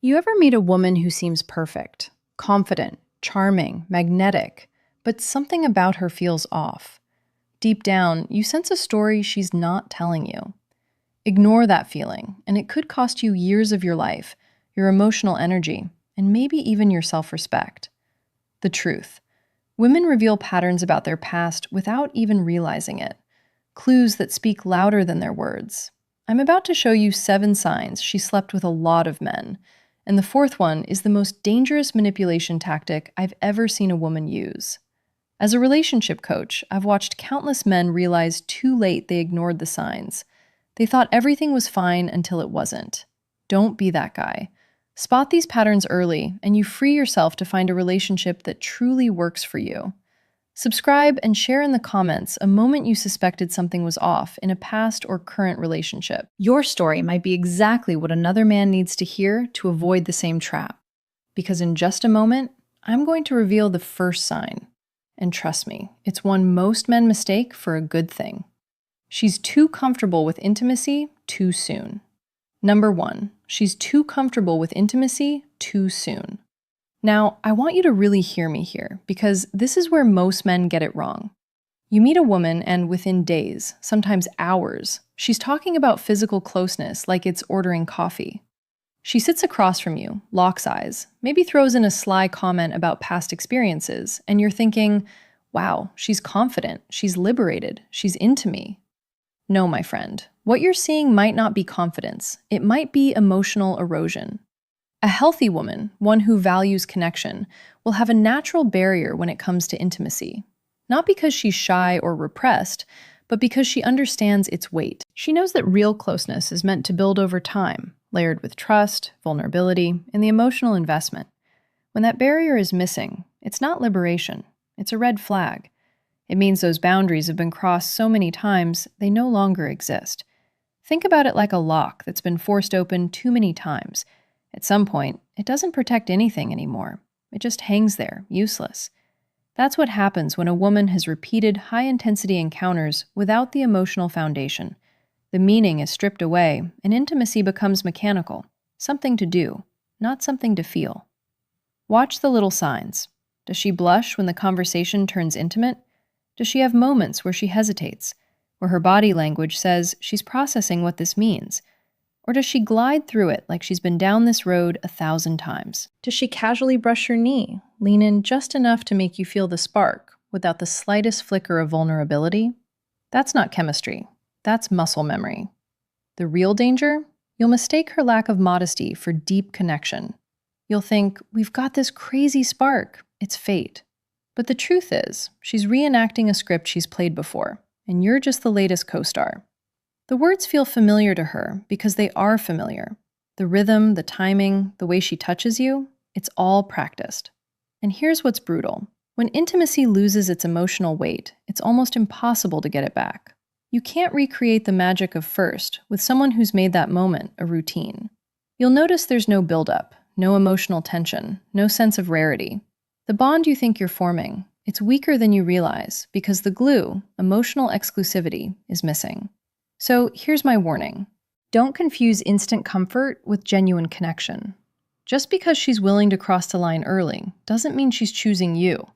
You ever meet a woman who seems perfect, confident, charming, magnetic, but something about her feels off? Deep down, you sense a story she's not telling you. Ignore that feeling, and it could cost you years of your life, your emotional energy, and maybe even your self-respect. The truth. Women reveal patterns about their past without even realizing it. Clues that speak louder than their words. I'm about to show you 7 signs she slept with a lot of men. And the fourth one is the most dangerous manipulation tactic I've ever seen a woman use. As a relationship coach, I've watched countless men realize too late they ignored the signs. They thought everything was fine until it wasn't. Don't be that guy. Spot these patterns early, and you free yourself to find a relationship that truly works for you. Subscribe and share in the comments a moment you suspected something was off in a past or current relationship. Your story might be exactly what another man needs to hear to avoid the same trap. Because in just a moment, I'm going to reveal the first sign. And trust me, it's one most men mistake for a good thing. She's too comfortable with intimacy too soon. Number 1, she's too comfortable with intimacy too soon. Now, I want you to really hear me here, because this is where most men get it wrong. You meet a woman and within days, sometimes hours, she's talking about physical closeness like it's ordering coffee. She sits across from you, locks eyes, maybe throws in a sly comment about past experiences, and you're thinking, wow, she's confident, she's liberated, she's into me. No, my friend, what you're seeing might not be confidence, it might be emotional erosion. A healthy woman, one who values connection, will have a natural barrier when it comes to intimacy. Not because she's shy or repressed, but because she understands its weight. She knows that real closeness is meant to build over time, layered with trust, vulnerability, and the emotional investment. When that barrier is missing, it's not liberation, it's a red flag. It means those boundaries have been crossed so many times, they no longer exist. Think about it like a lock that's been forced open too many times. At some point, it doesn't protect anything anymore. It just hangs there, useless. That's what happens when a woman has repeated high-intensity encounters without the emotional foundation. The meaning is stripped away, and intimacy becomes mechanical, something to do, not something to feel. Watch the little signs. Does she blush when the conversation turns intimate? Does she have moments where she hesitates, where her body language says she's processing what this means? Or does she glide through it like she's been down this road 1,000 times? Does she casually brush her knee, lean in just enough to make you feel the spark, without the slightest flicker of vulnerability? That's not chemistry. That's muscle memory. The real danger? You'll mistake her lack of modesty for deep connection. You'll think, we've got this crazy spark. It's fate. But the truth is, she's reenacting a script she's played before, and you're just the latest co-star. The words feel familiar to her because they are familiar. The rhythm, the timing, the way she touches you, it's all practiced. And here's what's brutal. When intimacy loses its emotional weight, it's almost impossible to get it back. You can't recreate the magic of first with someone who's made that moment a routine. You'll notice there's no buildup, no emotional tension, no sense of rarity. The bond you think you're forming, it's weaker than you realize because the glue, emotional exclusivity, is missing. So here's my warning. Don't confuse instant comfort with genuine connection. Just because she's willing to cross the line early doesn't mean she's choosing you.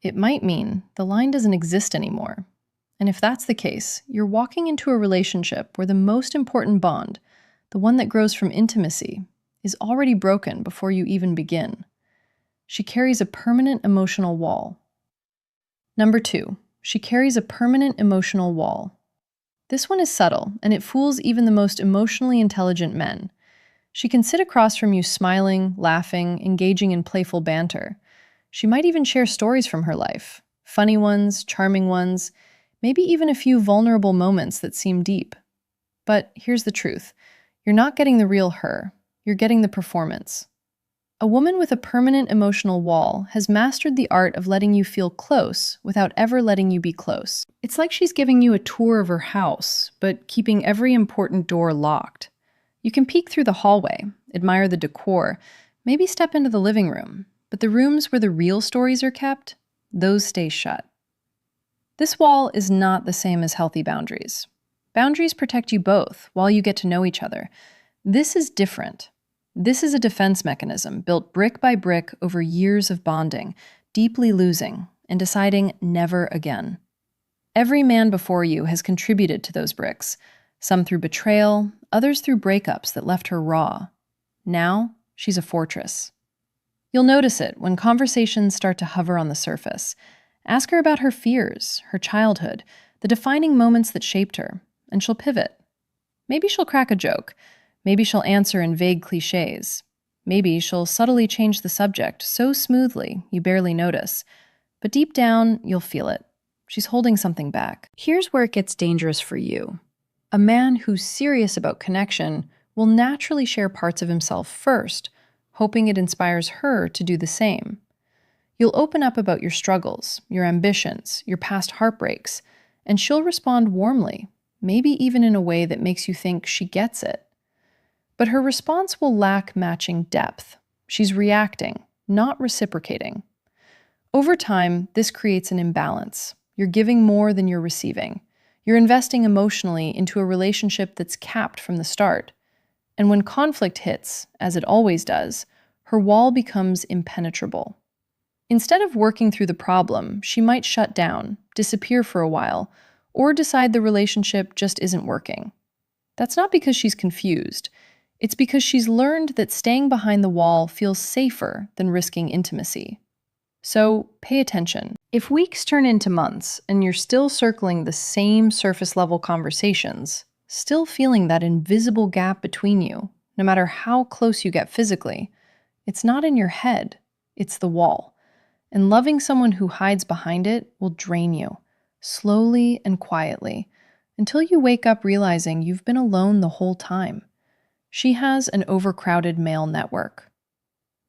It might mean the line doesn't exist anymore. And if that's the case, you're walking into a relationship where the most important bond, the one that grows from intimacy, is already broken before you even begin. She carries a permanent emotional wall. Number 2, she carries a permanent emotional wall. This one is subtle, and it fools even the most emotionally intelligent men. She can sit across from you smiling, laughing, engaging in playful banter. She might even share stories from her life, funny ones, charming ones, maybe even a few vulnerable moments that seem deep. But here's the truth. You're not getting the real her. You're getting the performance. A woman with a permanent emotional wall has mastered the art of letting you feel close without ever letting you be close. It's like she's giving you a tour of her house, but keeping every important door locked. You can peek through the hallway, admire the decor, maybe step into the living room, but the rooms where the real stories are kept, those stay shut. This wall is not the same as healthy boundaries. Boundaries protect you both while you get to know each other. This is different. This is a defense mechanism built brick by brick over years of bonding, deeply losing, and deciding never again. Every man before you has contributed to those bricks, some through betrayal, others through breakups that left her raw. Now, she's a fortress. You'll notice it when conversations start to hover on the surface. Ask her about her fears, her childhood, the defining moments that shaped her, and she'll pivot. Maybe she'll crack a joke. Maybe she'll answer in vague cliches. Maybe she'll subtly change the subject so smoothly you barely notice. But deep down, you'll feel it. She's holding something back. Here's where it gets dangerous for you. A man who's serious about connection will naturally share parts of himself first, hoping it inspires her to do the same. You'll open up about your struggles, your ambitions, your past heartbreaks, and she'll respond warmly, maybe even in a way that makes you think she gets it. But her response will lack matching depth. She's reacting, not reciprocating. Over time, this creates an imbalance. You're giving more than you're receiving. You're investing emotionally into a relationship that's capped from the start. And when conflict hits, as it always does, her wall becomes impenetrable. Instead of working through the problem, she might shut down, disappear for a while, or decide the relationship just isn't working. That's not because she's confused. It's because she's learned that staying behind the wall feels safer than risking intimacy. So pay attention. If weeks turn into months and you're still circling the same surface-level conversations, still feeling that invisible gap between you, no matter how close you get physically, it's not in your head, it's the wall. And loving someone who hides behind it will drain you, slowly and quietly, until you wake up realizing you've been alone the whole time. She has an overcrowded male network.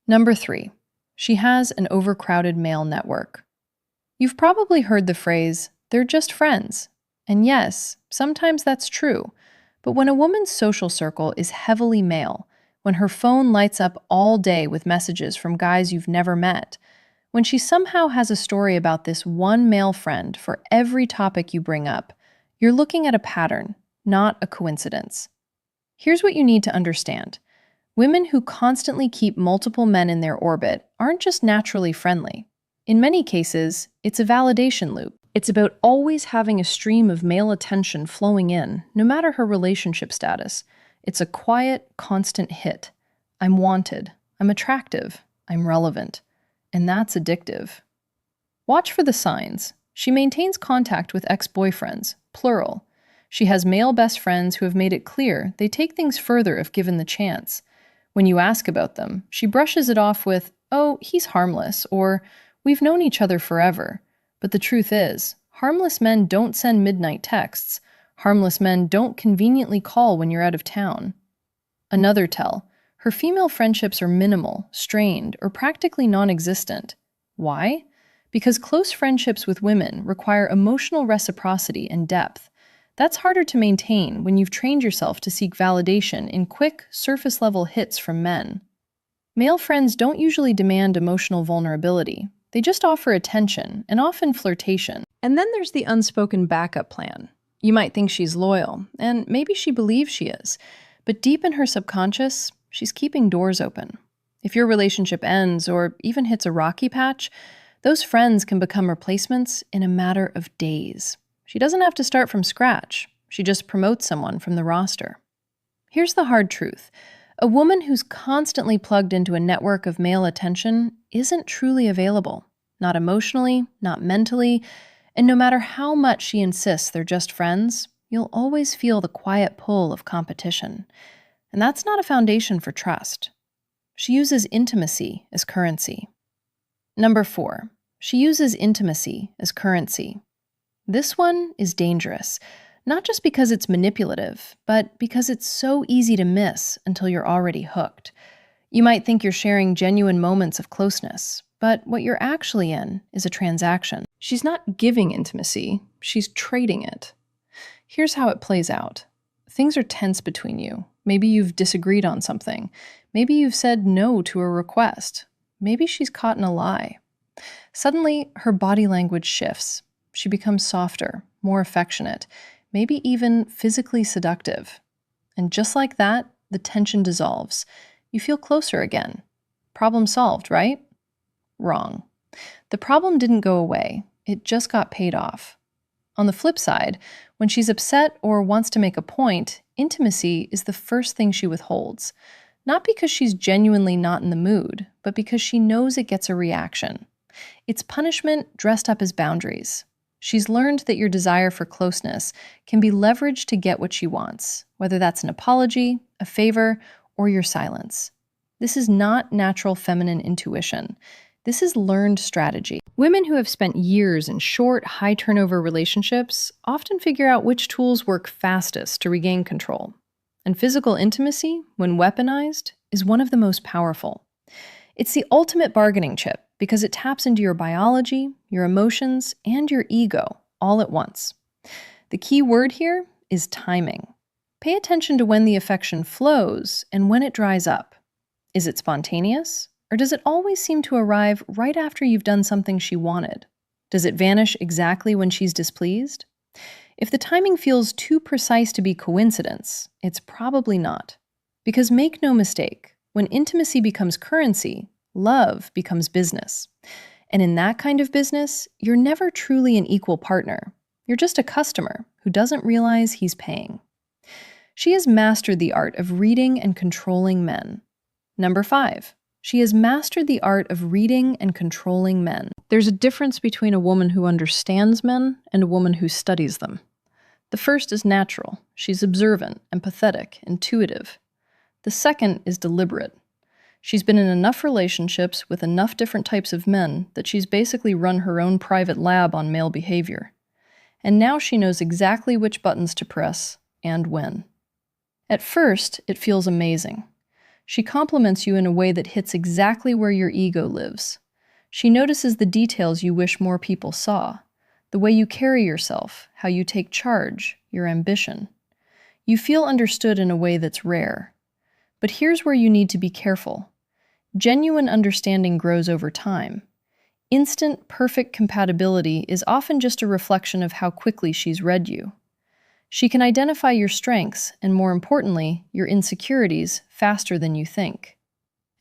Number 3. She has an overcrowded male network. You've probably heard the phrase, "they're just friends." And yes, sometimes that's true. But when a woman's social circle is heavily male, when her phone lights up all day with messages from guys you've never met, when she somehow has a story about this one male friend for every topic you bring up, you're looking at a pattern, not a coincidence. Here's what you need to understand. Women who constantly keep multiple men in their orbit aren't just naturally friendly. In many cases, it's a validation loop. It's about always having a stream of male attention flowing in, no matter her relationship status. It's a quiet, constant hit. I'm wanted. I'm attractive. I'm relevant. And that's addictive. Watch for the signs. She maintains contact with ex-boyfriends, plural. She has male best friends who have made it clear they take things further if given the chance. When you ask about them, she brushes it off with, "Oh, he's harmless," or "We've known each other forever." But the truth is, harmless men don't send midnight texts. Harmless men don't conveniently call when you're out of town. Another tell, her female friendships are minimal, strained, or practically non-existent. Why? Because close friendships with women require emotional reciprocity and depth. That's harder to maintain when you've trained yourself to seek validation in quick, surface-level hits from men. Male friends don't usually demand emotional vulnerability. They just offer attention, and often flirtation. And then there's the unspoken backup plan. You might think she's loyal, and maybe she believes she is, but deep in her subconscious, she's keeping doors open. If your relationship ends or even hits a rocky patch, those friends can become replacements in a matter of days. She doesn't have to start from scratch. She just promotes someone from the roster. Here's the hard truth. A woman who's constantly plugged into a network of male attention isn't truly available. Not emotionally, not mentally, and no matter how much she insists they're just friends, you'll always feel the quiet pull of competition. And that's not a foundation for trust. She uses intimacy as currency. Number 4. She uses intimacy as currency. This one is dangerous, not just because it's manipulative, but because it's so easy to miss until you're already hooked. You might think you're sharing genuine moments of closeness, but what you're actually in is a transaction. She's not giving intimacy, she's trading it. Here's how it plays out. Things are tense between you. Maybe you've disagreed on something. Maybe you've said no to a request. Maybe she's caught in a lie. Suddenly, her body language shifts. She becomes softer, more affectionate, maybe even physically seductive. And just like that, the tension dissolves. You feel closer again. Problem solved, right? Wrong. The problem didn't go away. It just got paid off. On the flip side, when she's upset or wants to make a point, intimacy is the first thing she withholds. Not because she's genuinely not in the mood, but because she knows it gets a reaction. It's punishment dressed up as boundaries. She's learned that your desire for closeness can be leveraged to get what she wants, whether that's an apology, a favor, or your silence. This is not natural feminine intuition. This is learned strategy. Women who have spent years in short, high-turnover relationships often figure out which tools work fastest to regain control. And physical intimacy, when weaponized, is one of the most powerful. It's the ultimate bargaining chip because it taps into your biology, your emotions, and your ego all at once. The key word here is timing. Pay attention to when the affection flows and when it dries up. Is it spontaneous? Or does it always seem to arrive right after you've done something she wanted? Does it vanish exactly when she's displeased? If the timing feels too precise to be coincidence, it's probably not. Because make no mistake, when intimacy becomes currency, love becomes business. And in that kind of business, you're never truly an equal partner. You're just a customer who doesn't realize he's paying. She has mastered the art of reading and controlling men. Number 5. She has mastered the art of reading and controlling men. There's a difference between a woman who understands men and a woman who studies them. The first is natural. She's observant, empathetic, intuitive. The second is deliberate. She's been in enough relationships with enough different types of men that she's basically run her own private lab on male behavior. And now she knows exactly which buttons to press and when. At first, it feels amazing. She compliments you in a way that hits exactly where your ego lives. She notices the details you wish more people saw, the way you carry yourself, how you take charge, your ambition. You feel understood in a way that's rare. But here's where you need to be careful. Genuine understanding grows over time. Instant, perfect compatibility is often just a reflection of how quickly she's read you. She can identify your strengths and, more importantly, your insecurities faster than you think.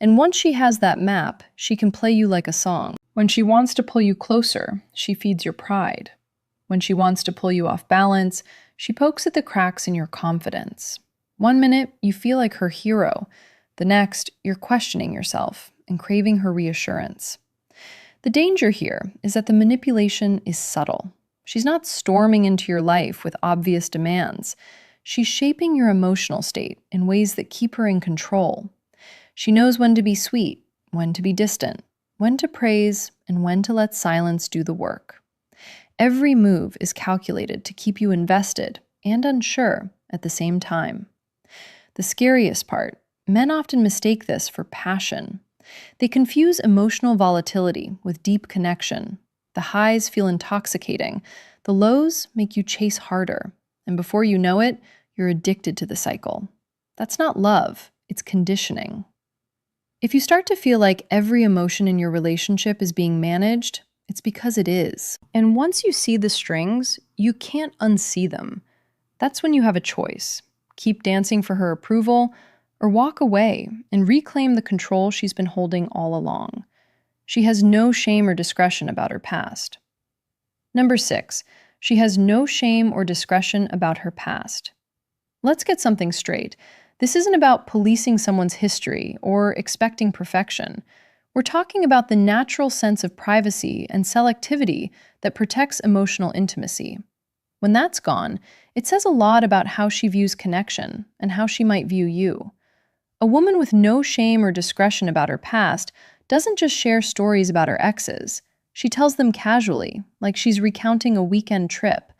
And once she has that map, she can play you like a song. When she wants to pull you closer, she feeds your pride. When she wants to pull you off balance, she pokes at the cracks in your confidence. One minute, you feel like her hero. The next, you're questioning yourself and craving her reassurance. The danger here is that the manipulation is subtle. She's not storming into your life with obvious demands. She's shaping your emotional state in ways that keep her in control. She knows when to be sweet, when to be distant, when to praise, and when to let silence do the work. Every move is calculated to keep you invested and unsure at the same time. The scariest part, men often mistake this for passion. They confuse emotional volatility with deep connection. The highs feel intoxicating. The lows make you chase harder. And before you know it, you're addicted to the cycle. That's not love, it's conditioning. If you start to feel like every emotion in your relationship is being managed, it's because it is. And once you see the strings, you can't unsee them. That's when you have a choice. Keep dancing for her approval, or walk away and reclaim the control she's been holding all along. She has no shame or discretion about her past. Number 6, she has no shame or discretion about her past. Let's get something straight. This isn't about policing someone's history or expecting perfection. We're talking about the natural sense of privacy and selectivity that protects emotional intimacy. When that's gone, it says a lot about how she views connection and how she might view you. A woman with no shame or discretion about her past doesn't just share stories about her exes. She tells them casually, like she's recounting a weekend trip.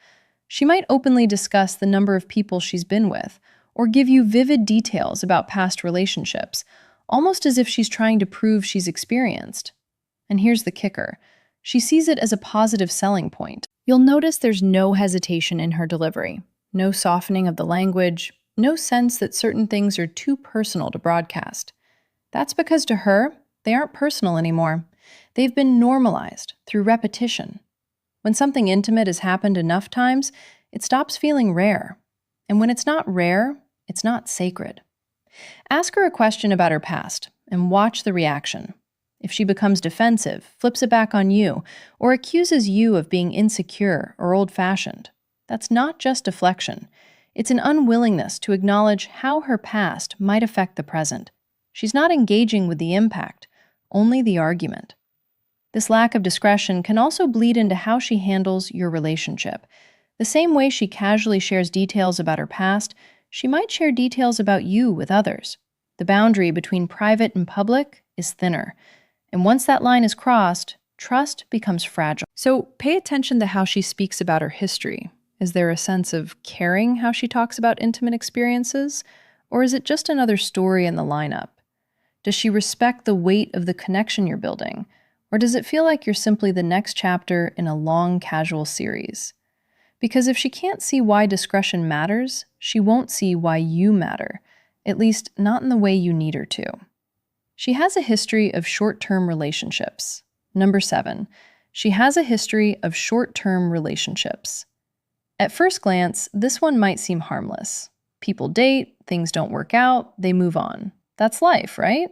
She might openly discuss the number of people she's been with, or give you vivid details about past relationships, almost as if she's trying to prove she's experienced. And here's the kicker. She sees it as a positive selling point. You'll notice there's no hesitation in her delivery, no softening of the language, no sense that certain things are too personal to broadcast. That's because to her, they aren't personal anymore. They've been normalized through repetition. When something intimate has happened enough times, it stops feeling rare. And when it's not rare, it's not sacred. Ask her a question about her past and watch the reaction. If she becomes defensive, flips it back on you, or accuses you of being insecure or old-fashioned, that's not just deflection. It's an unwillingness to acknowledge how her past might affect the present. She's not engaging with the impact, only the argument. This lack of discretion can also bleed into how she handles your relationship. The same way she casually shares details about her past, she might share details about you with others. The boundary between private and public is thinner. And once that line is crossed, trust becomes fragile. So pay attention to how she speaks about her history. Is there a sense of caring how she talks about intimate experiences? Or is it just another story in the lineup? Does she respect the weight of the connection you're building? Or does it feel like you're simply the next chapter in a long, casual series? Because if she can't see why discretion matters, she won't see why you matter, at least not in the way you need her to. She has a history of short-term relationships. Number 7, she has a history of short-term relationships. At first glance, this one might seem harmless. People date, things don't work out, they move on. That's life, right?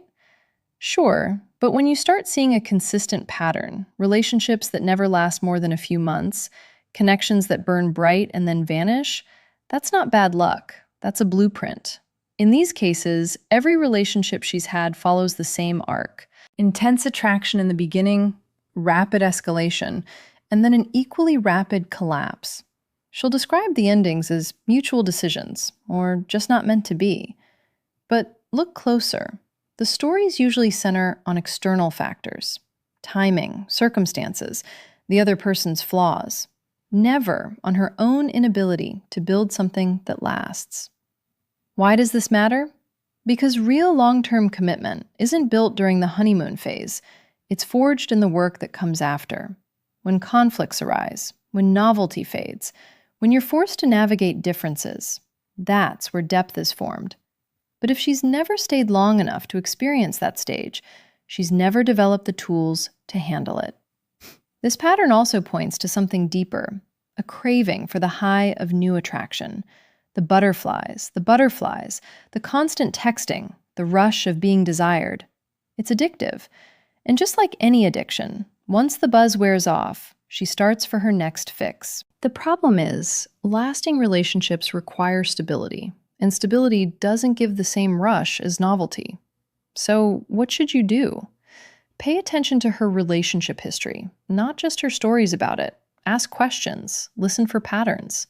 Sure, but when you start seeing a consistent pattern, relationships that never last more than a few months, connections that burn bright and then vanish, that's not bad luck. That's a blueprint. In these cases, every relationship she's had follows the same arc. Intense attraction in the beginning, rapid escalation, and then an equally rapid collapse. She'll describe the endings as mutual decisions, or just not meant to be. But look closer. The stories usually center on external factors: timing, circumstances, the other person's flaws. Never on her own inability to build something that lasts. Why does this matter? Because real long-term commitment isn't built during the honeymoon phase. It's forged in the work that comes after. When conflicts arise, when novelty fades, when you're forced to navigate differences, that's where depth is formed. But if she's never stayed long enough to experience that stage, she's never developed the tools to handle it. This pattern also points to something deeper, a craving for the high of new attraction. The butterflies, the constant texting, the rush of being desired. It's addictive. And just like any addiction, once the buzz wears off, she starts for her next fix. The problem is, lasting relationships require stability, and stability doesn't give the same rush as novelty. So what should you do? Pay attention to her relationship history, not just her stories about it. Ask questions, listen for patterns.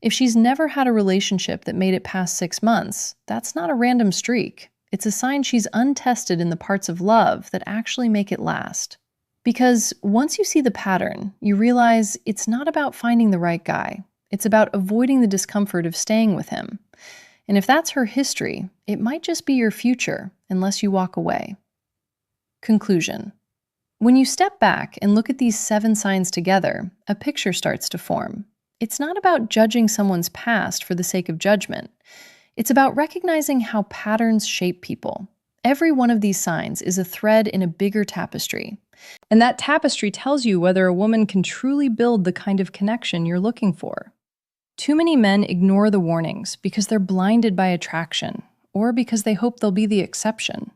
If she's never had a relationship that made it past 6 months, that's not a random streak. It's a sign she's untested in the parts of love that actually make it last. Because once you see the pattern, you realize it's not about finding the right guy. It's about avoiding the discomfort of staying with him. And if that's her history, it might just be your future, unless you walk away. Conclusion. When you step back and look at these 7 signs together, a picture starts to form. It's not about judging someone's past for the sake of judgment. It's about recognizing how patterns shape people. Every one of these signs is a thread in a bigger tapestry. And that tapestry tells you whether a woman can truly build the kind of connection you're looking for. Too many men ignore the warnings because they're blinded by attraction, or because they hope they'll be the exception.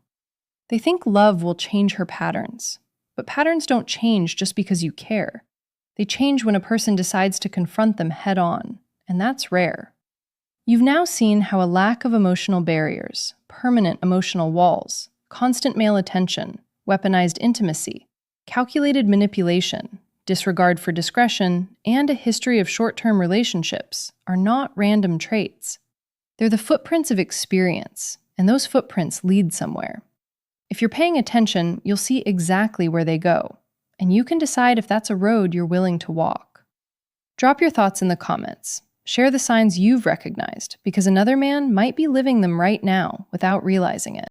They think love will change her patterns. But patterns don't change just because you care. They change when a person decides to confront them head-on, and that's rare. You've now seen how a lack of emotional barriers, permanent emotional walls, constant male attention, weaponized intimacy, calculated manipulation, disregard for discretion, and a history of short-term relationships are not random traits. They're the footprints of experience, and those footprints lead somewhere. If you're paying attention, you'll see exactly where they go, and you can decide if that's a road you're willing to walk. Drop your thoughts in the comments. Share the signs you've recognized, because another man might be living them right now without realizing it.